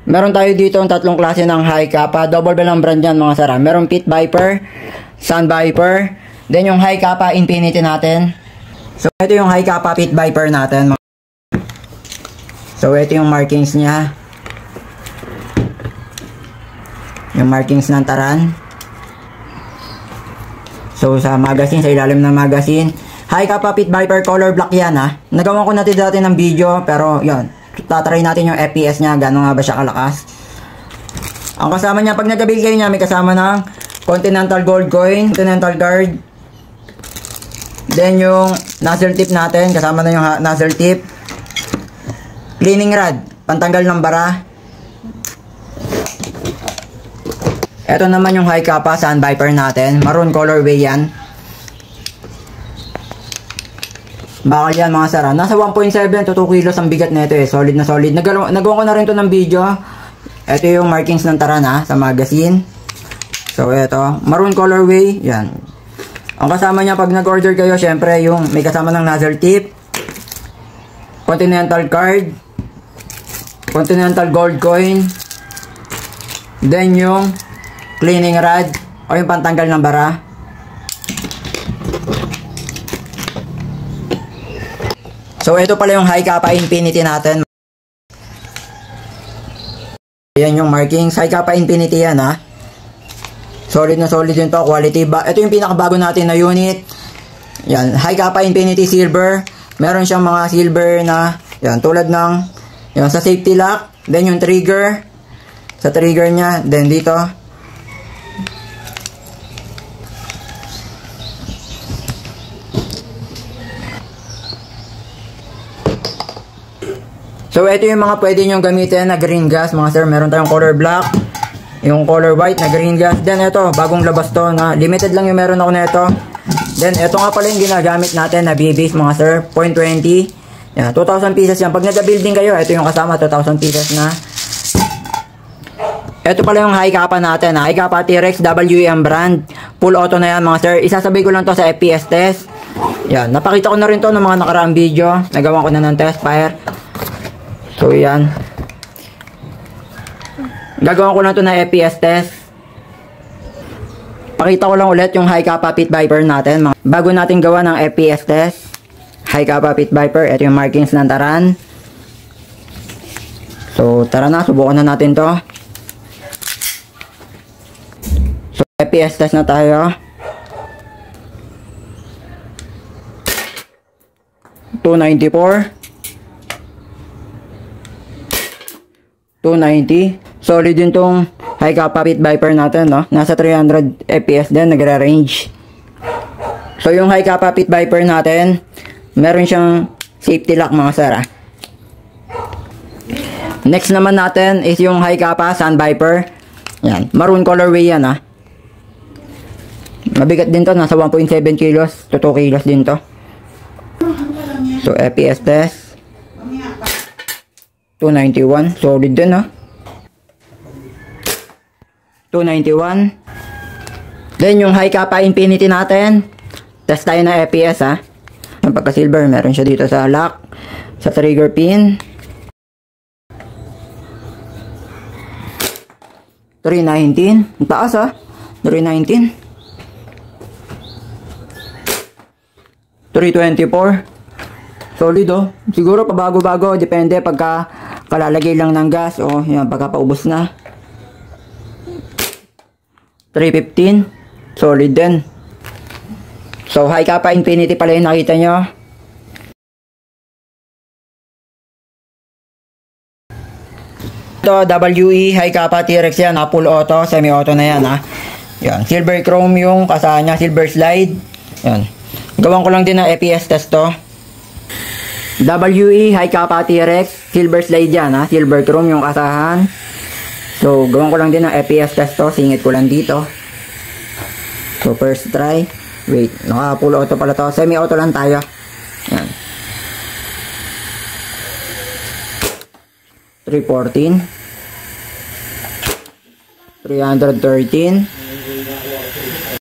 Meron tayo dito ang tatlong klase ng high kappa. Double bell ang brand yan mga sara. Meron Pit Viper, Sun Viper, then yung high kappa Infinity natin. So ito yung high kappa Pit Viper natin. So ito yung markings niya. Yung markings ng taran. So sa magazine, sa ilalim ng magazine. High kappa Pit Viper color black yan ha. Nagawa ko natin dati ng video pero yon. Tatry natin yung FPS niya, gano'n nga ba siya kalakas. Ang kasama niya, pag nagabigay niya, may kasama ng Continental Gold Coin, Continental Guard. Then yung nozzle tip natin, kasama na yung nozzle tip. Cleaning rod, pantanggal ng bara. Ito naman yung high kappa Sun Viper natin, maroon colorway yan. Bakal yan mga sara. Nasa 1.7 to 2 kilos ang bigat nito eh. Solid na solid. Nagawa ko na rin to ng video. Ito yung markings ng taran ha, sa magazine. So ito, maroon colorway. Yan. Ang kasama niya pag nag-order kayo, syempre yung may kasama ng nozzle tip, Continental card, Continental Gold Coin, then yung cleaning rod o yung pantanggal ng bara. So ito pala yung high kappa Infinity natin. Ayan yung markings. High kappa Infinity yan ha. Solid na solid yun to. Quality. Ito yung pinakabago natin na unit. Yan. High kappa Infinity Silver. Meron siyang mga silver na yan. Tulad ng yan, sa safety lock. Then yung trigger. Sa trigger nya. Then dito. So ito yung mga pwede nyo gamitin na green gas mga sir. Meron tayong color black, yung color white na green gas. Then ito, bagong labas to na limited lang yung meron ako na ito. Then ito nga pala yung ginagamit natin na BBs mga sir, 0.20. Yan, 2,000 pieces yan. Pag nag-building kayo, ito yung kasama, 2,000 pieces na. Ito pala yung high kappa natin. High kappa T-Rex WM brand. Full auto na yan mga sir. Isasabay ko lang to sa FPS test. Yan, napakita ko na rin to ng mga nakaraang video. Nagawa ko na ng test fire. So yan. Gagawa ko lang to na FPS test. Pakita ko lang ulit yung high kappa Pit Viper natin. Bago natin gawa ng FPS test. High kappa Pit Viper. Ito yung markings ng taran. So tara na, subukan na natin to. So FPS test na tayo. 294. 290. Solid din tong high kappa Pit Viper natin, no? Nasa 300 FPS din, nagre-range. So yung high kappa Pit Viper natin, meron siyang safety lock mga sir. Next naman natin is yung high kappa Sun Viper. Yan, maroon colorway yan ha. Mabigat din to, nasa 1.7 kilos to 2 kilos din to. So FPS test 291, solid din ha. 291. Then yung high kappa Infinity natin, test tayo na FPS ha. Yung pagka silver, meron siya dito sa lock, sa trigger pin. 319, ang taas ha. 319. 324. Solid oh. Siguro pabago-bago, depende pagka kalalagay lang ng gas o yan, pagka paubos na. 315. Solid din. So high kappa Infinity pala yung nakita nyo. Ito WE high kappa T-Rex yan ha. Full auto, semi auto na yan ha. Yan. Silver chrome yung kasahan nya, silver slide. Yan. Gawan ko lang din ng FPS test to. WE high kappa T-Rex, silver slide yan ha, silver chrome yung kasahan. So gawan ko lang din ng FPS test to, singit ko lang dito. So first try. Wait, naka full auto pala to, semi auto lang tayo. Yan. 314, 313,